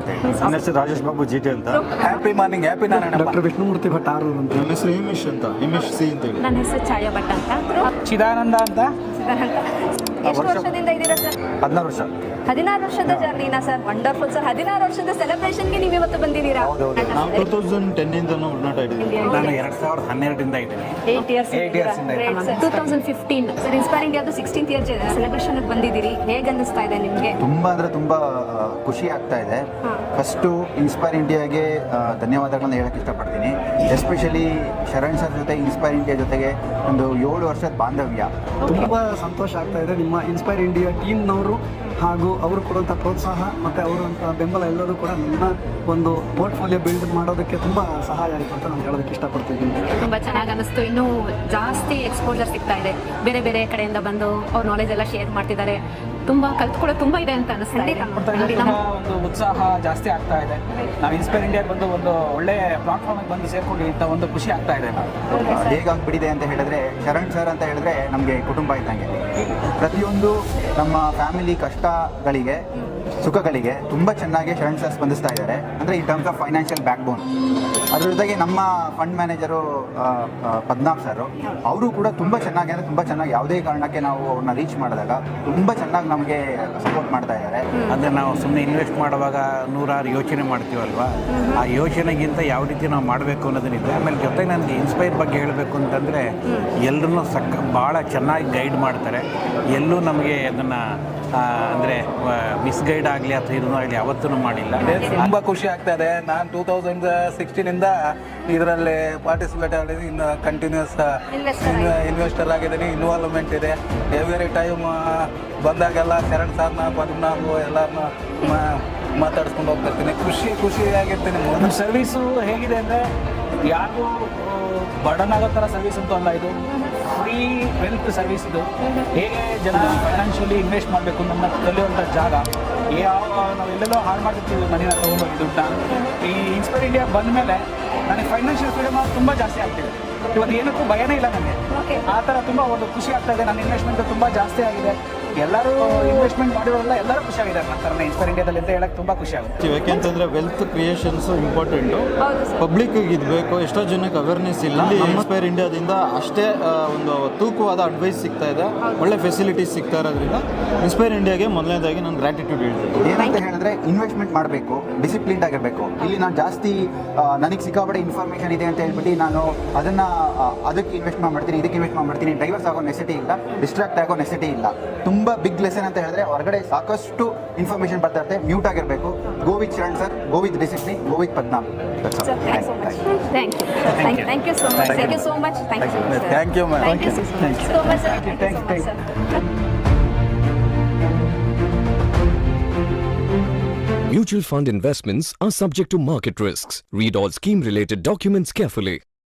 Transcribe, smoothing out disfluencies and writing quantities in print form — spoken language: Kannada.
ಅಂತ ಹೇಳಿ. ನನ್ನ ಹೆಸರು ರಾಜೇಶ್ ಬಾಬು GT ಅಂತ. Happy morning, happy Narayana. Doctor Vishnumurthy Bhat Aroor ಅಂತ. ನನ್ನ ಹೆಸರು ಹಿಮೇಶ್ ಅಂತ, ಹಿಮೇಶ್ ಸಿ ಅಂತ ಹೇಳಿ. ನನ್ನ ಹೆಸರು ಛಾಯಾ ಭಟ್ ಅಂತ. ಚಿದಾನಂದ ಅಂತ. ಎಷ್ಟು ವರ್ಷದಿಂದ ಇದ್ದೀರಾ ಸರ್? 16 ವರ್ಷ. 16 ವರ್ಷದ ಜರ್ನಿನಾ ಸರ್? Wonderful sir. 16 ವರ್ಷದ ಸೆಲೆಬ್ರೇಷನ್ಗೆ ನೀವು ಇವತ್ತು ಬಂದಿದ್ದೀರಾ? ನಾವು 2010 ಇಂದ ಒಡನಾಟ ಇದ್ದೀವಿ. ನಾನು 2012 ಇದ್ದೀನಿ. 8 years ಇಂದ Great, sir. 2015 ಸರ್ ಇನ್ಸ್ಪೈರ್ ಇಂಡಿಯಾದು 16th ಇಯರ್ ಸೆಲೆಬ್ರೇಷನ್ ಬಂದಿದ್ದೀರಿ. ಹೇಗೆ ಅನ್ನಿಸ್ತಾ ಇದೆ ನಿಮಗೆ? ತುಂಬಾ ಅಂದರೆ ತುಂಬ ಖುಷಿ ಆಗ್ತಾ ಇದೆ. ಫಸ್ಟು ಇನ್ಸ್ಪೈರ್ ಇಂಡಿಯಾಗೆ ಧನ್ಯವಾದಗಳನ್ನ ಹೇಳಕ್ಕೆ ಇಷ್ಟಪಡ್ತೀನಿ. ಎಸ್ಪೆಷಲಿ ಶರಣ್ ಸರ್ ಜೊತೆ ಇನ್ಸ್ಪೈರ್ ಇಂಡಿಯಾ ಜೊತೆಗೆ ಒಂದು 7 ವರ್ಷದ ಬಾಂಧವ್ಯ. ತುಂಬ ಸಂತೋಷ ಆಗ್ತಾ ಇದೆ. ನಿಮ್ಮ ಇನ್ಸ್ಪೈರ್ ಇಂಡಿಯಾ ಟೀಮ್ನವರು ಹಾಗೂ ಅವರು ಕೊಡುವಂಥ ಪ್ರೋತ್ಸಾಹ ಮತ್ತು ಅವರಂಥ ಬೆಂಬಲ ಎಲ್ಲರೂ ಕೂಡ ನಿಮ್ಮ ಒಂದು ಪೋರ್ಟ್ಫೋಲಿಯೋ ಬಿಲ್ಡ್ ಮಾಡೋದಕ್ಕೆ ತುಂಬ ಸಹಾಯ ಆಯಿತು ಅಂತ ನಾನು ಹೇಳೋದಕ್ಕೆ ಇಷ್ಟಪಡ್ತಿದ್ದೀನಿ. ತುಂಬ ಚೆನ್ನಾಗಿ ಅನ್ನಿಸ್ತು. ಇನ್ನೂ ಜಾಸ್ತಿ ಎಕ್ಸ್ಪೋಜರ್ ಸಿಗ್ತಾ ಇದೆ. ಬೇರೆ ಬೇರೆ ಕಡೆಯಿಂದ ಬಂದು ಅವ್ರ ನಾಲೆಜ್ ಎಲ್ಲ ಶೇರ್ ಮಾಡ್ತಿದ್ದಾರೆ. ತುಂಬ ಕಲ್ತ್ಕೊಳ್ಳೋ ತುಂಬ ಇದೆ ಅಂತ ಅನಿಸ್ತಾ ಇದೆ. ತುಂಬ ಒಂದು ಉತ್ಸಾಹ ಜಾಸ್ತಿ ಆಗ್ತಾ ಇದೆ. ನಾವು ಇನ್ಸ್ಪೈರ್ ಇಂಡಿಯಾಗೆ ಬಂದು ಒಂದು ಒಳ್ಳೆ ಪ್ಲಾಟ್ಫಾರ್ಮಿಗೆ ಬಂದು ಸೇರ್ಕೊಂಡು ಇಂಥ ಒಂದು ಖುಷಿ ಆಗ್ತಾ ಇದೆ. ಹೇಗಾಗ್ಬಿಟ್ಟಿದೆ ಅಂತ ಹೇಳಿದ್ರೆ, ಶರಣ್ ಸರ್ ಅಂತ ಹೇಳಿದ್ರೆ ನಮಗೆ ಕುಟುಂಬ ಇದ್ದಂಗೆ. ಪ್ರತಿಯೊಂದು ನಮ್ಮ ಫ್ಯಾಮಿಲಿ ಕಷ್ಟಗಳಿಗೆ ಸುಖಗಳಿಗೆ ತುಂಬ ಚೆನ್ನಾಗಿ ಶರಣ್ ಸರ್ ಸ್ಪಂದಿಸ್ತಾ ಇದ್ದಾರೆ. ಅಂದರೆ ಈ ಟರ್ಮ್ಸ್ ಆಫ್ ಫೈನಾನ್ಷಿಯಲ್ ಬ್ಯಾಕ್ ಬೋನ್. ಅದ್ರ ಜೊತೆಗೆ ನಮ್ಮ ಫಂಡ್ ಮ್ಯಾನೇಜರು ಪದ್ಮನಾಭ್ ಸರ್, ಅವರು ಕೂಡ ತುಂಬ ಚೆನ್ನಾಗಿ ಅಂದರೆ ತುಂಬ ಚೆನ್ನಾಗಿ ಯಾವುದೇ ಕಾರಣಕ್ಕೆ ನಾವು ಅವ್ರನ್ನ ರೀಚ್ ಮಾಡಿದಾಗ ತುಂಬ ಚೆನ್ನಾಗಿ ನಮಗೆ ಸಪೋರ್ಟ್ ಮಾಡ್ತಾ ಇದ್ದಾರೆ. ಅಂದರೆ ನಾವು ಸುಮ್ಮನೆ ಇನ್ವೆಸ್ಟ್ ಮಾಡುವಾಗ ನೂರಾರು ಯೋಚನೆ ಮಾಡ್ತೀವಲ್ವ, ಆ ಯೋಚನೆಗಿಂತ ಯಾವ ರೀತಿ ನಾವು ಮಾಡಬೇಕು ಅನ್ನೋದನ್ನಿದೆ. ಆಮೇಲೆ ಜೊತೆಗೆ ನನಗೆ ಇನ್ಸ್ಪೈರ್ ಬಗ್ಗೆ ಹೇಳಬೇಕು ಅಂತಂದರೆ ಎಲ್ಲರೂ ಭಾಳ ಚೆನ್ನಾಗಿ ಗೈಡ್ ಮಾಡ್ತಾರೆ. ಎಲ್ಲೂ ನಮಗೆ ಅದನ್ನು ಅಂದರೆ ಮಿಸ್ಗೈಡ್ ಆಗಲಿ ಅಥವಾ ಇದನ್ನು ಆಗಲಿ ಯಾವತ್ತೂ ಮಾಡಿಲ್ಲ. ತುಂಬ ಖುಷಿ ಆಗ್ತಾ ಇದೆ. ನಾನು 2016 ಇದರಲ್ಲಿ ಪಾರ್ಟಿಸಿಪೇಟ್ ಆಗಿದ್ದೀನಿ. ಇನ್ನು ಕಂಟಿನ್ಯೂಸ್ ಇನ್ವೆಸ್ಟರ್ ಆಗಿದ್ದೀನಿ. ಇನ್ವಾಲ್ವ್ಮೆಂಟ್ ಇದೆ. ಎವ್ರಿ ಟೈಮ್ ಬಂದಾಗೆಲ್ಲ ಶರಣ್ ಸರ್ನ ಪದ್ಮನಾಭ್ ಎಲ್ಲರನ್ನ ಮಾತಾಡ್ಸ್ಕೊಂಡು ಹೋಗ್ತಿರ್ತೀನಿ. ಖುಷಿಯಾಗಿರ್ತೀನಿ. ನಮ್ಮ ಸರ್ವೀಸು ಹೇಗಿದೆ ಅಂದರೆ ಯಾರಿಗೂ ಬರ್ಡನ್ ಆಗೋ ಥರ ಸರ್ವಿಸ್ ಅಂತೂ ಅಲ್ಲ. ಇದು ಫ್ರೀ ವೆಲ್ತ್ ಸರ್ವಿಸ್. ಇದು ಹೇಗೆ ಜನ ಫೈನಾನ್ಷಿಯಲಿ ಇನ್ವೆಸ್ಟ್ ಮಾಡಬೇಕು ನನ್ನ ಕಲಿಯುವಂಥ ಜಾಗ. ನಾವು ಎಲ್ಲೆಲ್ಲೋ ಹಾಳು ಮಾಡ್ತಿರ್ತೀವಿ ಮನೇನ ತೊಗೊಂಡೋಗಿ ದುಡ್ಡನ್ನ. ಈ ಇನ್ಸ್ಪೈರ್ ಇಂಡಿಯಾ ಬಂದ ಮೇಲೆ ನನಗೆ ಫೈನಾನ್ಷಿಯಲ್ ಫ್ರೀಡಮ್ ತುಂಬ ಜಾಸ್ತಿ ಆಗ್ತಿದೆ. ಇವತ್ತು ಏನಕ್ಕೂ ಭಯನೇ ಇಲ್ಲ ನನಗೆ. ಆ ಥರ ತುಂಬ ಒಂದು ಖುಷಿ ಆಗ್ತಾ ಇದೆ. ನನ್ನ ಇನ್ವೆಸ್ಟ್ಮೆಂಟ್ ತುಂಬ ಜಾಸ್ತಿ ಆಗಿದೆ. ಎಲ್ಲರೂ ಇನ್ವೆಸ್ಟ್ಮೆಂಟ್ ಮಾಡಿರೋಲ್ಲ, ಎಲ್ಲರೂ ಖುಷಿಯಾಗಿದ್ದಾರೆ ನನ್ನ ಥರ ಇನ್ಸ್ಪೈರ್ ಇಂಡಿಯಾದಲ್ಲಿ ಅಂತ ಹೇಳಕ್ಕೆ ತುಂಬ ಖುಷಿ ಆಗುತ್ತೆ. ಯಾಕೆಂತಂದರೆ ವೆಲ್ತ್ ಕ್ರಿಯೇಷನ್ಸು ಇಂಪಾರ್ಟೆಂಟು. ಪಬ್ಲಿಕ್ಕಿಗೆ ಇರಬೇಕು. ಎಷ್ಟೋ ಜನಕ್ಕೆ ಅವೇರ್ನೆಸ್ ಇಲ್ಲ. ಇನ್ಸ್ಪೈರ್ ಇಂಡಿಯಾದಿಂದ ಅಷ್ಟೇ ಒಂದು ತೂಕವಾದ ಅಡ್ವೈಸ್ ಸಿಗ್ತಾ ಇದೆ. ಒಳ್ಳೆ ಫೆಸಿಲಿಟೀಸ್ ಸಿಗ್ತಾ ಇರೋದ್ರಿಂದ ಇನ್ಸ್ಪೈರ್ ಇಂಡಿಯಾಗೆ ಮೊದಲನೇದಾಗಿ ನಾನು ಗ್ರ್ಯಾಟಿಟ್ಯೂಡ್ ಹೇಳ್ತೀನಿ. ಏನಂತ ಹೇಳಿದ್ರೆ ಇನ್ವೆಸ್ಟ್ಮೆಂಟ್ ಮಾಡಬೇಕು, ಡಿಸಿಪ್ಲಿನ್ಡ್ ಆಗಿರಬೇಕು. ಇಲ್ಲಿ ನಾನು ಜಾಸ್ತಿ ನನಗೆ ಸಿಕ್ಕಾಪಟ್ಟೆ ಇನ್ಫಾರ್ಮೇಷನ್ ಇದೆ ಅಂತ ಹೇಳ್ಬಿಟ್ಟು ನಾನು ಅದಕ್ಕೆ ಇನ್ವೆಸ್ಟ್ ಮಾಡ್ತೀನಿ, ಇದಕ್ಕೆ ಇನ್ವೆಸ್ಟ್ ಮಾಡ್ತೀನಿ. ಡೈವರ್ಸ್ ಆಗೋ ನೆಸಿಟಿ ಇಲ್ಲ, ಡಿಸ್ಟ್ರಾಕ್ಟ್ ಆಗೋ ನೆಸಿಟಿ ಇಲ್ಲ. ತುಂಬ ಬಿಗ್ ಲೆಸನ್ ಅಂತ ಹೇಳಿದ್ರೆ ಹೊರಗಡೆ ಸಾಕಷ್ಟು ಇನ್ಫಾರ್ಮೇಷನ್ ಬರ್ತಾ ಇರುತ್ತೆ. ಮ್ಯೂಟ್ ಆಗಿರಬೇಕು. Go with Sharan sir, go with discipline, go with Padmanabh. Thank you so much. Thank you so much. Thank you so much. Thank you, ma'am. Thank you so much, sir. Thank you so much, sir. Mutual fund investments are subject to market risks. Read all scheme-related documents carefully.